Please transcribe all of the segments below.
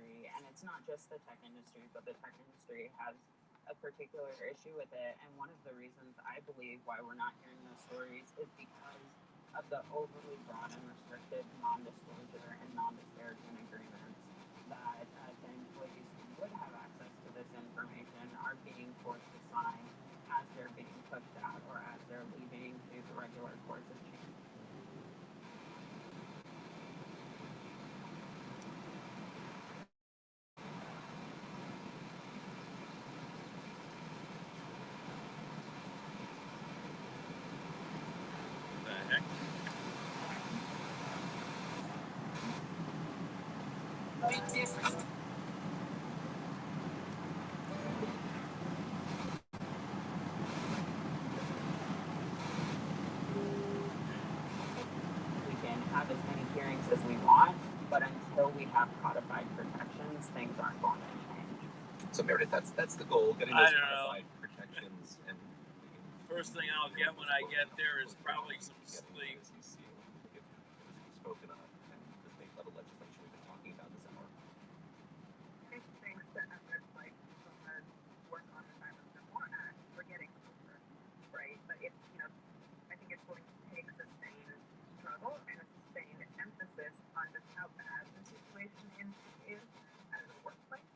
industry, and it's not just the tech industry, but the tech industry has a particular issue with it. And one of the reasons I believe why we're not hearing those stories is because of the overly broad and restrictive non-disclosure and non-disparagement agreements that the employees who would have access to this information are being forced to sign as they're being pushed out or as they're leaving through the regular course of change. Different. We can have as many hearings as we want, but until we have codified protections, things aren't going to change. So Meredith, that's the goal, getting those codified protections. And first thing I'll get when I get there is probably some sleep. Spoken of, and the state level legislation we've been talking about this hour. Things that like from the work on the Silence No More Act, we're getting closer, right? But it's, I think it's going to take sustained struggle and a sustained emphasis on just how bad the situation is as a workplace,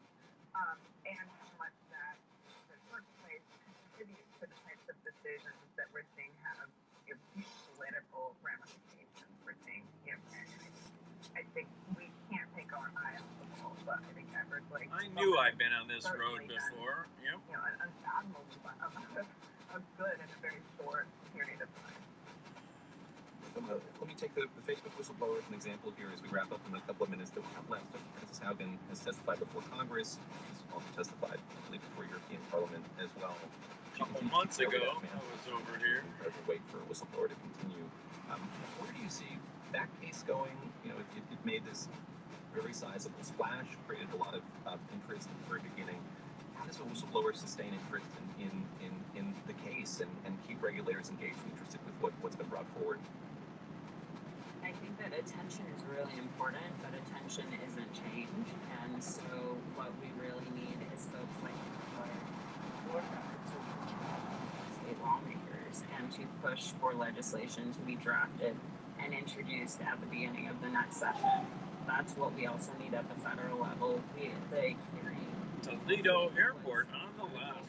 and how much that the workplace contributes to the types of decisions that we're seeing have political ramifications. We're seeing, I think we can't take our eye off the ball, but I think Everett, I knew I'd been on this road before. Yep. An unfathomable amount of good in a very short period of time. Let me take the Facebook whistleblower as an example here as we wrap up in the couple of minutes that we have left. Frances Haugen has testified before Congress. She's also testified, I believe, before European Parliament as well. A couple months ago, I was over here. Wait for a whistleblower to continue. Where do you see that case going? It made this very sizable splash, created a lot of interest in the very beginning. How does a whistleblower sustain interest in the case and keep regulators engaged and interested with what's been brought forward? I think that attention is really important, but attention isn't change. And so what we really need is folks like Florida to reach out to state lawmakers and to push for legislation to be drafted and introduced at the beginning of the next session. That's what we also need at the federal level. The hearing. Toledo Airport on the left.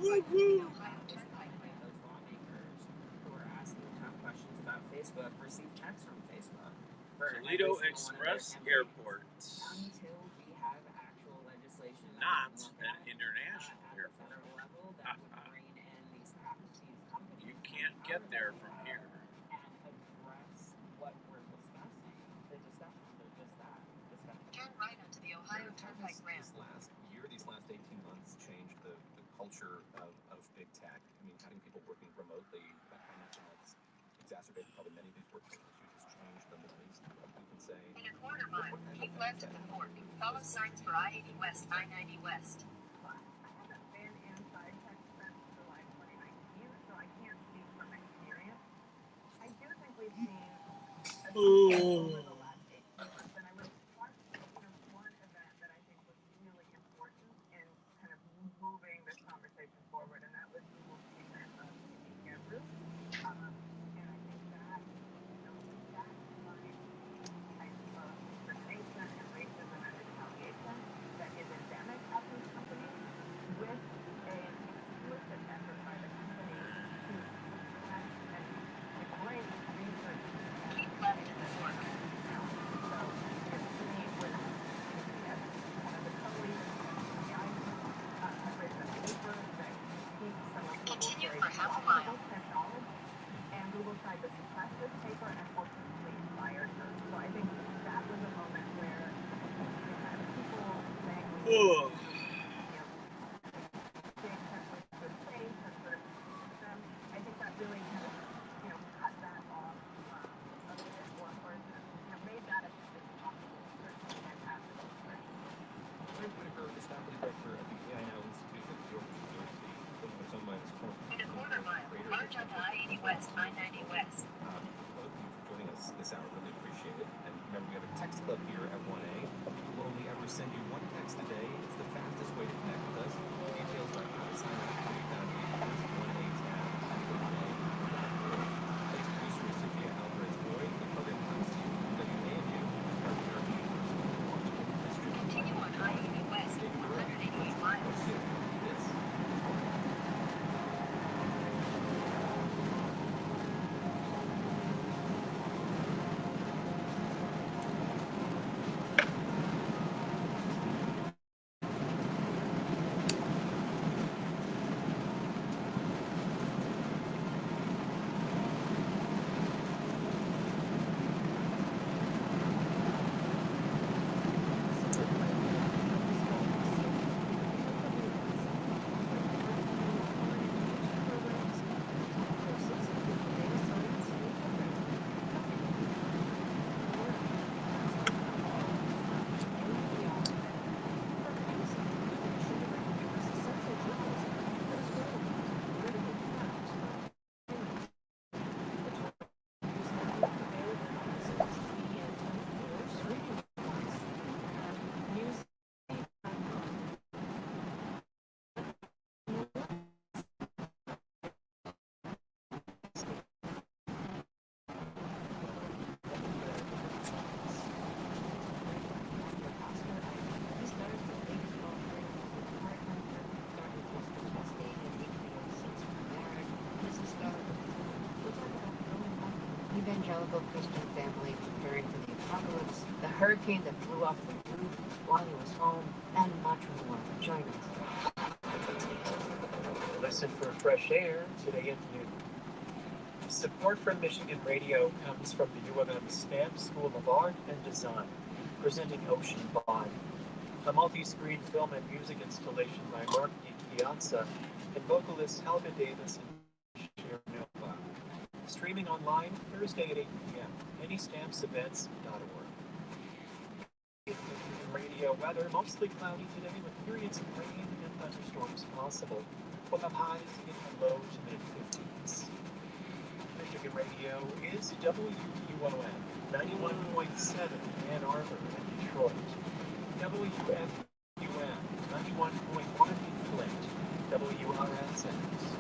Woo-hoo! Those lawmakers who are asking tough questions about Facebook receive texts from Facebook. Toledo Express Airport. Until we have actual legislation. Not an international airport. Level that would rein in these companies. You can't get there from here. Turn right onto the Ohio Turnpike ramp. These last 18 months changed the culture of big tech. I mean, having people working remotely, I imagine that's exacerbated probably many of these workplace issues. It's changed the noise, we can say. In a quarter mile, keep left at the fork. Follow signs for I-80 West, I-90 West. I haven't been inside tech since July 2019, so I can't speak from experience. I do think we've seen over the last 18 months, and I would want one event that I think was really important in kind of moving this conversation forward, and that was Google's treatment of Andrew. And I think that that combined type of discrimination and racism and retaliation that is endemic at these companies with an explicit effort by the company to suppress and degrade research and planning and work. So it's to me with one of the co-leaders of the ICE have written a paper that speaks some of Continue for half a mile. Knowledge, and Google tried to suppress this paper and ultimately fired her. So I think that was a moment where people saying good faith and sort of them, I think that really kind of cut that off a bit or made that as possible for fantastic research. Larry Whitaker is faculty director at the AI Now Institute at York University. In a quarter mile, merge onto I-80 West, I-90 West. Both of you for joining us this hour, really appreciate it. And remember, we have a text club here at 1A. We'll only ever send typical Christian family preparing for the apocalypse, the hurricane that blew off the roof while he was home, and much more. Join us. Listen for fresh air today at noon. Support from Michigan Radio comes from the U of M Stamp School of Art and Design, presenting Ocean Body, a multi-screen film and music installation by Mark Piazza and vocalists Helga Davis and Sharon Nova. Streaming online Thursday at 8 p.m. AnyStampsEvents.org. Radio weather, mostly cloudy today with periods of rain and thunderstorms possible. We'll have highs in the low to mid-50s. Michigan Radio is WUOM 91.7 Ann Arbor and Detroit. WFUM 91.1 Flint. WRSX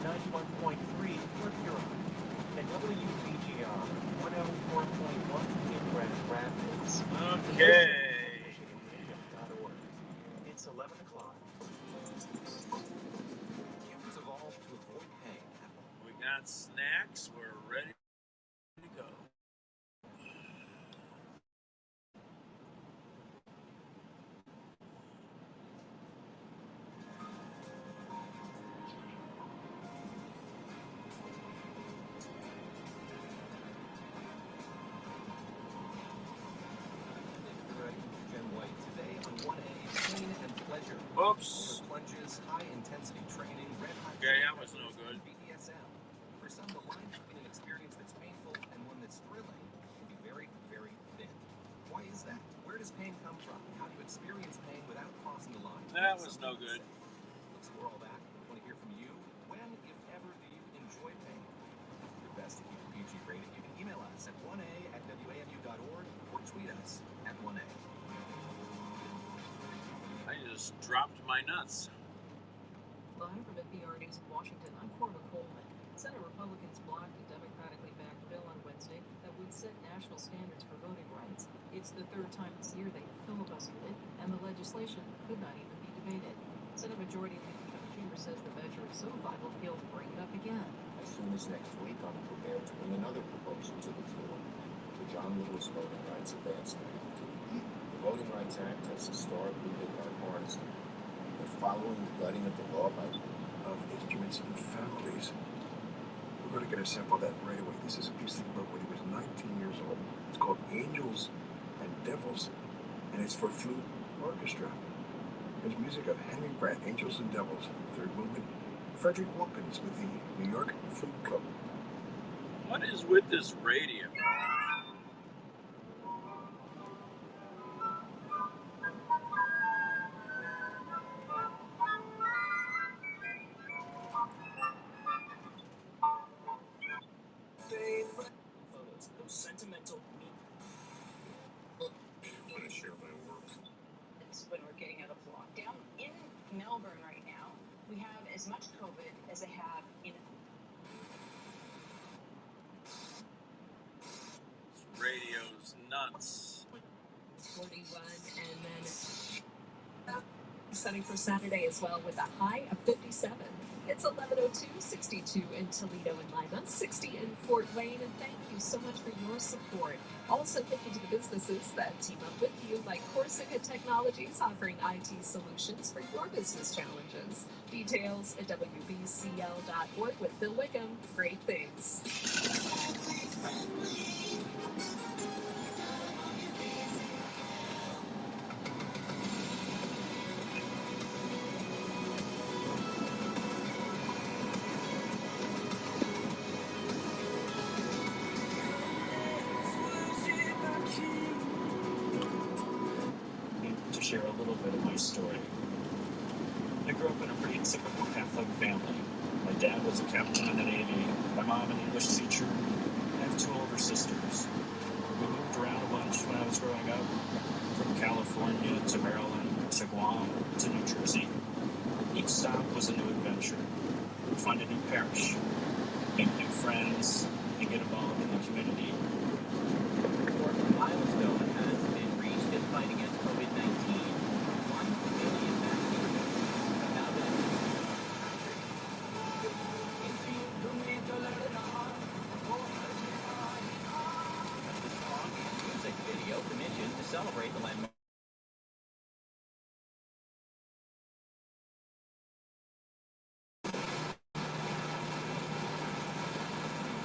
91.3 Fort Huron. And WVGR 104.1 in Grand Rapids. Okay. It's 11 o'clock. Humans evolved to avoid pain. We got snacks. We're ready to go. Jen White today on 1A, pain and pleasure. Oops. Over plunges, high-intensity training, red hot Okay, that was no good. BDSM. For some, the line between an experience that's painful and one that's thrilling can be very, very thin. Why is that? Where does pain come from? How do you experience pain without crossing the line? That was no good. Let's explore all that. I want to hear from you. When, if ever, do you enjoy pain? Your best to keep it PG rated. You can email us at 1a@wamu.org or tweet us at 1a. I just dropped my nuts. Live from NPR News in Washington, I'm Cora Coleman. Senate Republicans blocked a Democratically backed bill on Wednesday that would set national standards for voting rights. It's the third time this year they filibustered it, and the legislation could not even be debated. Senate Majority Leader Chuck Schumer says the measure is so vital he'll bring it up again. As soon as next week, I'm prepared to bring another proposal to the floor, the John Lewis Voting Rights Advancement Act. The Voting Rights Act has historically been bipartisan, but following the gutting of the law by of instruments and families, we're going to get a sample of that right away. This is a piece that he wrote when he was 19 years old. It's called Angels and Devils, and it's for flute orchestra. There's music of Henry Brant, Angels and Devils, third movement. Frederick Wilkins with the New York Flute Club. What is with this radio? Photos, those sentimental I want to share my work. It's when we're getting out of lockdown. In Melbourne right now, we have as much COVID as they have in Radio's nuts. 41, and then setting for Saturday as well with a high of 57. It's 11:02, 62 in Toledo and Lima, 60 in Fort Wayne, and thank you so much for your support. Also, thank you to the businesses that team up with you, like Corsica Technologies, offering IT solutions for your business challenges. Details at wbcl.org with Bill Wickham. Great things. to share a little bit of my story. I grew up in a pretty typical Catholic family. My dad was a captain in the Navy, my mom an English teacher. I have two older sisters. We moved around a bunch when I was growing up, from California to Maryland to Guam to New Jersey. Each stop was a new adventure. We'd find a new parish, make new friends, and get involved in the community. Important milestone has been reached in fight against COVID-19. 1 million vaccines have now been administered. Newfoundland.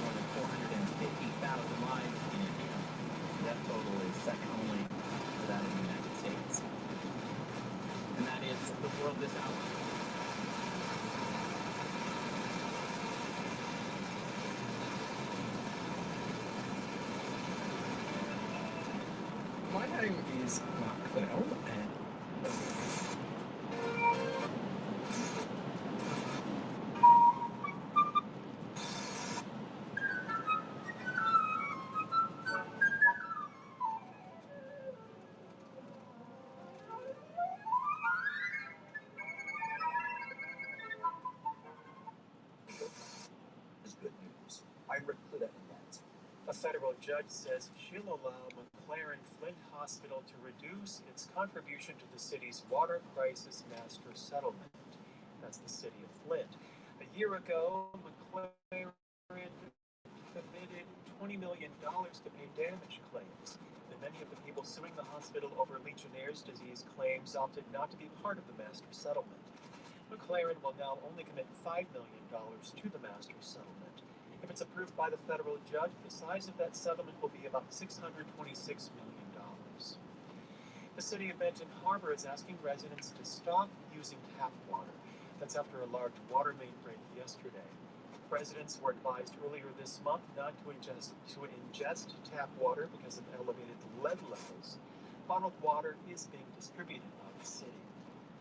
More than 450,000 lives in India. That total is second only to that of the United States. And that is the world this hour. My name is Mark Linnell, and is good news. I'm Rick Cludette in that. A federal judge says she'll allow McLaren Flint Hospital to reduce its contribution to the city's water crisis master settlement. That's the city of Flint. A year ago, McLaren committed $20 million to pay damage claims. And many of the people suing the hospital over Legionnaire's disease claims opted not to be part of the master settlement. McLaren will now only commit $5 million to the master settlement. If it's approved by the federal judge, the size of that settlement will be about $626 million. The city of Benton Harbor is asking residents to stop using tap water. That's after a large water main break yesterday. Residents were advised earlier this month not to ingest tap water because of elevated lead levels. Bottled water is being distributed by the city.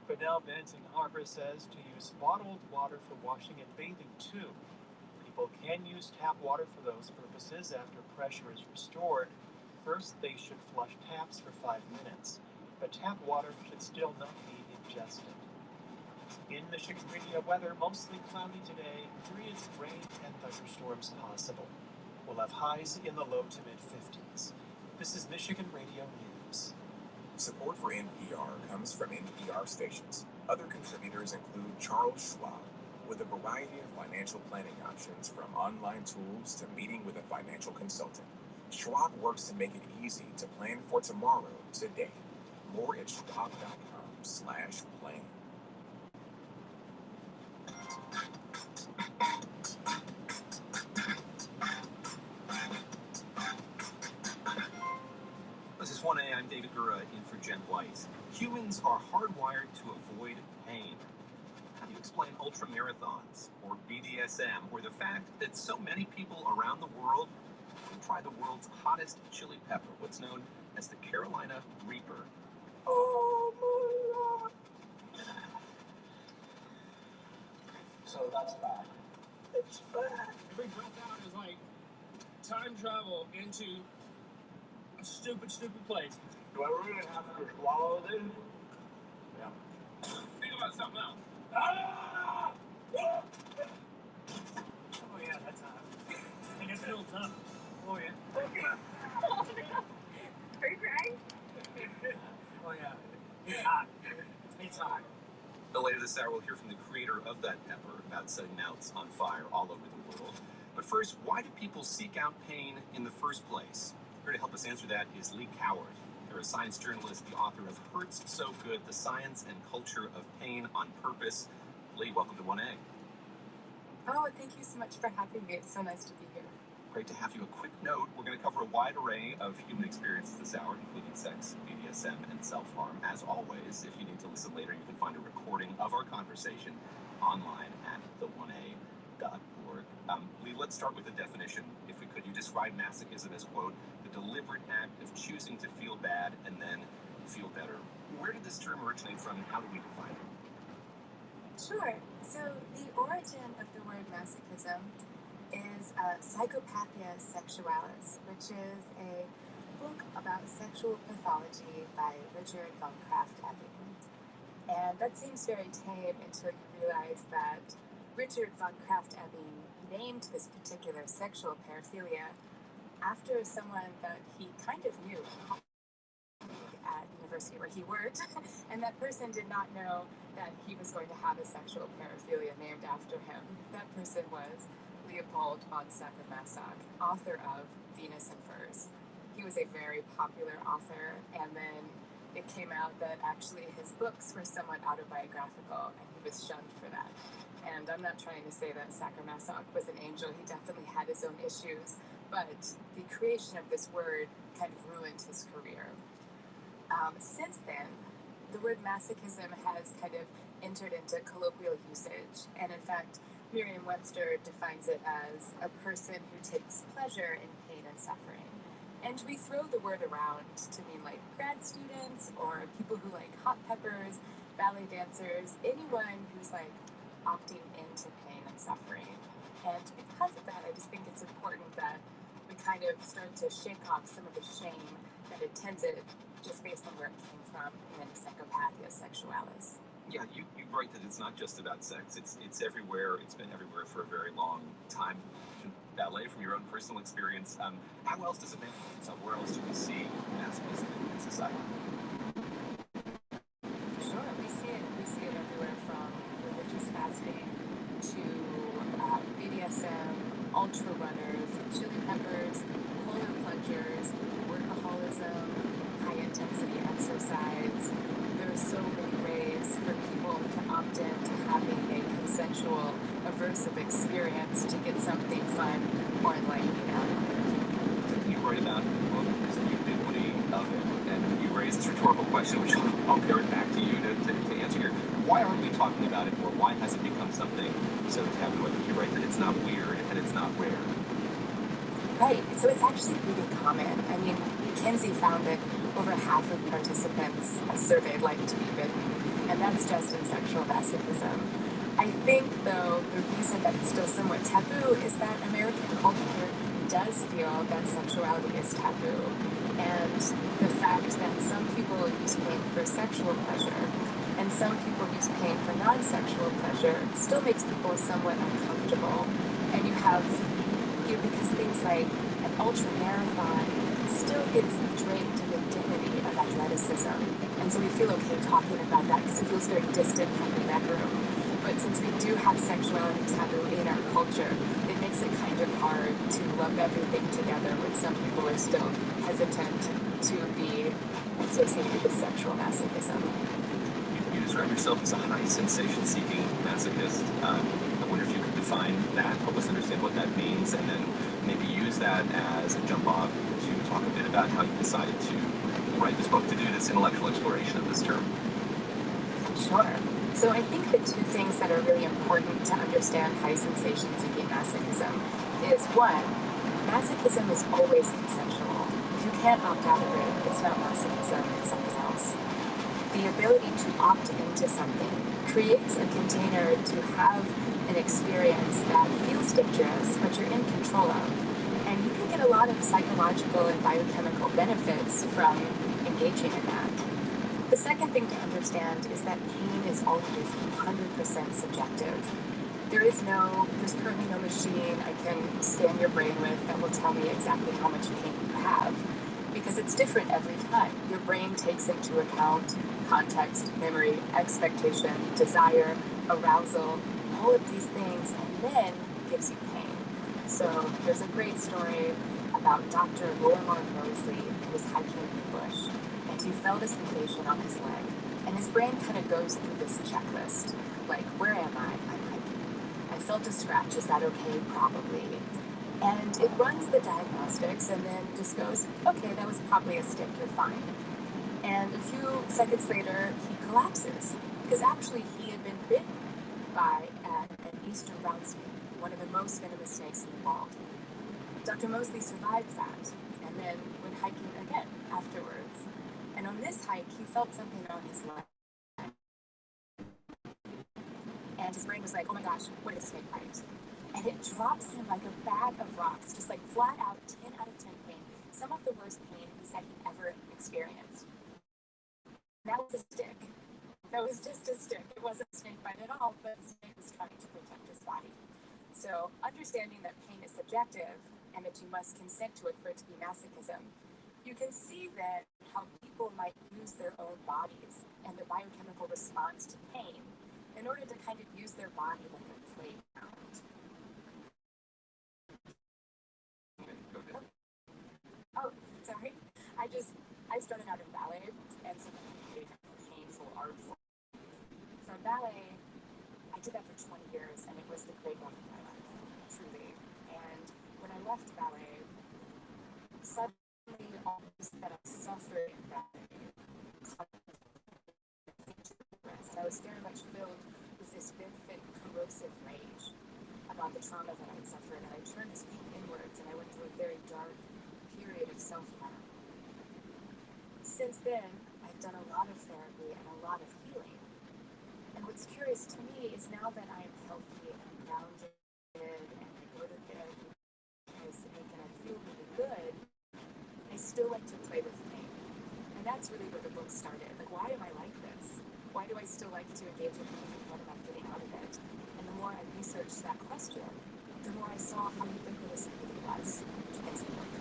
But now Benton Harbor says to use bottled water for washing and bathing too. People can use tap water for those purposes after pressure is restored. First, they should flush taps for 5 minutes, but tap water should still not be ingested. In Michigan radio weather, mostly cloudy today, periods of rain and thunderstorms possible. We'll have highs in the low to mid-50s. This is Michigan Radio News. Support for NPR comes from NPR stations. Other contributors include Charles Schwab, with a variety of financial planning options from online tools to meeting with a financial consultant. Schwab works to make it easy to plan for tomorrow today. More at schwab.com/plan. This is 1A. I'm David Gura in for Jen Weiss. Humans are hardwired to avoid pain. How do you explain ultramarathons or BDSM or the fact that so many people around the world try the world's hottest chili pepper, what's known as the Carolina Reaper? Oh my God! So that's bad. It's bad. Every breath out is like time travel into a stupid place. Do I really have to swallow this? Yeah. Think about something else. Ah! Oh yeah, that's hot. And it's still tough. Oh yeah. Are you crying? Oh yeah. It's hot. It's hot. But later this hour, we'll hear from the creator of that pepper about setting mouths on fire all over the world. But first, why do people seek out pain in the first place? Here to help us answer that is Lee Coward. You're a science journalist, the author of Hurts So Good, The Science and Culture of Pain on Purpose. Lee, welcome to 1A. Oh, thank you so much for having me. It's so nice to be here. Great to have you. A quick note, we're going to cover a wide array of human experiences this hour, including sex, BDSM, and self-harm. As always, if you need to listen later, you can find a recording of our conversation online at the1a.org. Lee, let's start with the definition. If we could, you describe masochism as, quote, the deliberate act of choosing to feel bad and then feel better. Where did this term originate from, and how do we define it? Sure. So the origin of the word masochism is Psychopathia Sexualis, which is a book about sexual pathology by Richard von Krafft-Ebing. And that seems very tame until you realize that Richard von Krafft-Ebing named this particular sexual paraphilia after someone that he kind of knew at university where he worked, and that person did not know that he was going to have a sexual paraphilia named after him. That person was Leopold von Sacher-Masoch, author of Venus and Furs. he was a very popular author, and then it came out that actually his books were somewhat autobiographical, and he was shunned for that. And I'm not trying to say that Sacher-Masoch was an angel. He definitely had his own issues, but the creation of this word kind of ruined his career. Since then, the word masochism has kind of entered into colloquial usage, and in fact, Merriam-Webster defines it as a person who takes pleasure in pain and suffering. And we throw the word around to mean like grad students or people who like hot peppers, ballet dancers, anyone who's like opting into pain and suffering. And because of that, I just think it's important that we kind of start to shake off some of the shame that attended just based on where it came from in Psychopathia Sexualis. Yeah, you write that it's not just about sex. It's everywhere. It's been everywhere for a very long time. Ballet, from your own personal experience, how else does it manifest itself? Where else do we see masochism in society? Sure, we see it everywhere from religious fasting to BDSM, ultra runners, chili peppers, polar plungers, workaholism, high intensity exercise. There are so many ways for people to opt in to having a consensual, aversive experience to get something fun or enlightening out of it. You write about the ubiquity of it, and you raise this rhetorical question, which I'll carry back to you to answer here. Why aren't we talking about it more? Why has it become something so taboo? I think you write that it's not weird and it's not rare. Right, so it's actually really common. I mean, McKinsey found that over half of participants surveyed like to be bitten, and that's just in sexual masochism. I think, though, the reason that it's still somewhat taboo is that American culture does feel that sexuality is taboo, and the fact that some people use pain for sexual pleasure and some people use pain for non-sexual pleasure still makes people somewhat uncomfortable. And you have, because things like an ultra marathon still gets draped in the dignity of athleticism, and so we feel okay talking about that because it feels very distant from the bedroom. But since we do have sexuality taboo in our culture, it makes it kind of hard to lump everything together when some people are still hesitant to be associated with sexual masochism. You describe yourself as a high sensation-seeking masochist. I wonder if you could define that, help us understand what that means, and then maybe use that as a jump-off to talk a bit about how you decided to write this book, to do this intellectual exploration of this term. Sure. So I think the two things that are really important to understand high sensation-seeking masochism is, one, masochism is always consensual. If you can't opt out of it, it's not masochism, it's something else. The ability to opt into something creates a container to have an experience that feels dangerous, but you're in control of. And you can get a lot of psychological and biochemical benefits from engaging in that. The second thing to understand is that pain is always 100% subjective. There's currently no machine I can scan your brain with that will tell me exactly how much pain you have, because it's different every time. Your brain takes into account context, memory, expectation, desire, arousal, all of these things, and then gives you pain. So there's a great story about Dr. Lorimer Moseley, who was hiking in the bush, and he felt a sensation on his leg, and his brain kind of goes through this checklist, like, where am I? I'm hiking. I felt a scratch, is that okay? Probably. And it runs the diagnostics and then just goes, okay, that was probably a stick, you're fine. And a few seconds later, he collapses, because actually he had been bitten by an eastern brown snake, one of the most venomous snakes in the world. Dr. Moseley survived that, and then went hiking again afterwards. And on this hike, he felt something on his leg. And his brain was like, oh my gosh, what is a snake bite? And it drops him like a bag of rocks, just like flat out 10 out of 10 pain. Some of the worst pain he said he ever experienced. That was a stick. That was just a stick. It wasn't a snake bite at all, but the snake was trying to protect his body. So understanding that pain is subjective and that you must consent to it for it to be masochism, you can see that how people might use their own bodies and the biochemical response to pain in order to kind of use their body like a playground. Oh, sorry. I started out in ballet and some painful art form. For ballet, I did that for 20 years and it was the great love of my life, truly. And when I left ballet, suddenly all this that I suffered in ballet, I was very much filled with this big, thick, corrosive rage about the trauma that I'd suffered, and I turned to speak inwards, and I went through a very dark period of self-harm. Since then, I've done a lot of therapy and a lot of healing. And what's curious to me is now that I am healthy and grounded, and I go to therapy because I feel really good, I still like to play with pain. And that's really where the book started. Like, why am I like this? Why do I still like to engage with pain, and what am I getting out of it? And the more I researched that question, the more I saw how ubiquitous it really was to get some work.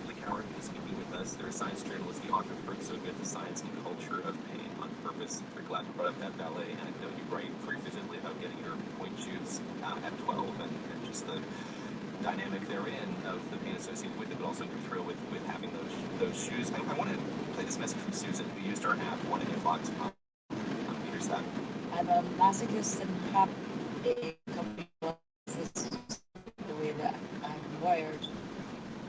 Lee Coward is speaking with us. They're a science journalist, the author of Hurt So Good, The Science and Culture of Pain on Purpose. Very glad you brought up that ballet anecdote. You write very vividly about getting your point shoes at 12 and just the dynamic therein of the pain associated with it, but also your thrill with having those shoes. I want to play this message from Susan, who used our app, wanted your thoughts on Peter's that. I'm a masochist and have a company. This is the way that I'm wired.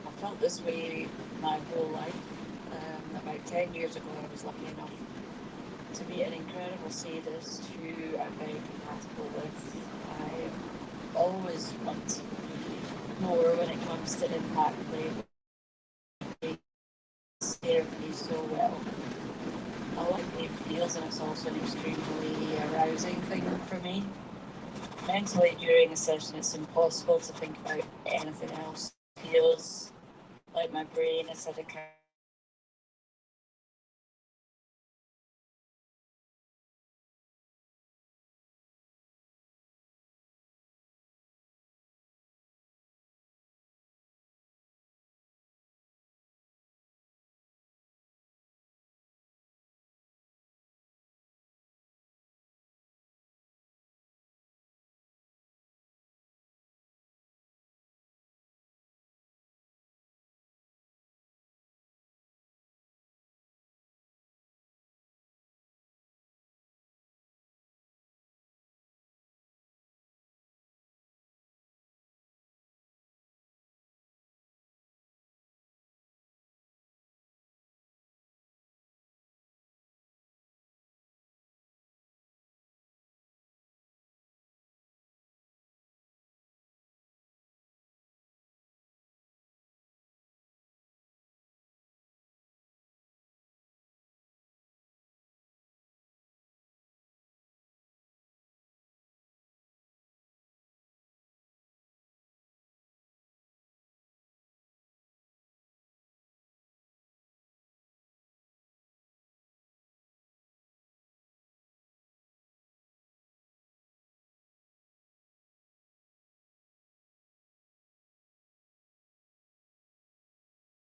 I felt this way my whole life. About 10 years ago, I was lucky enough to meet an incredible sadist who I'm very compatible with. I always want more when it comes to impact play. They therapy so well. I like the feels, and it's also an extremely arousing thing for me. Mentally, during a session, it's impossible to think about anything else. It feels like my brain is at a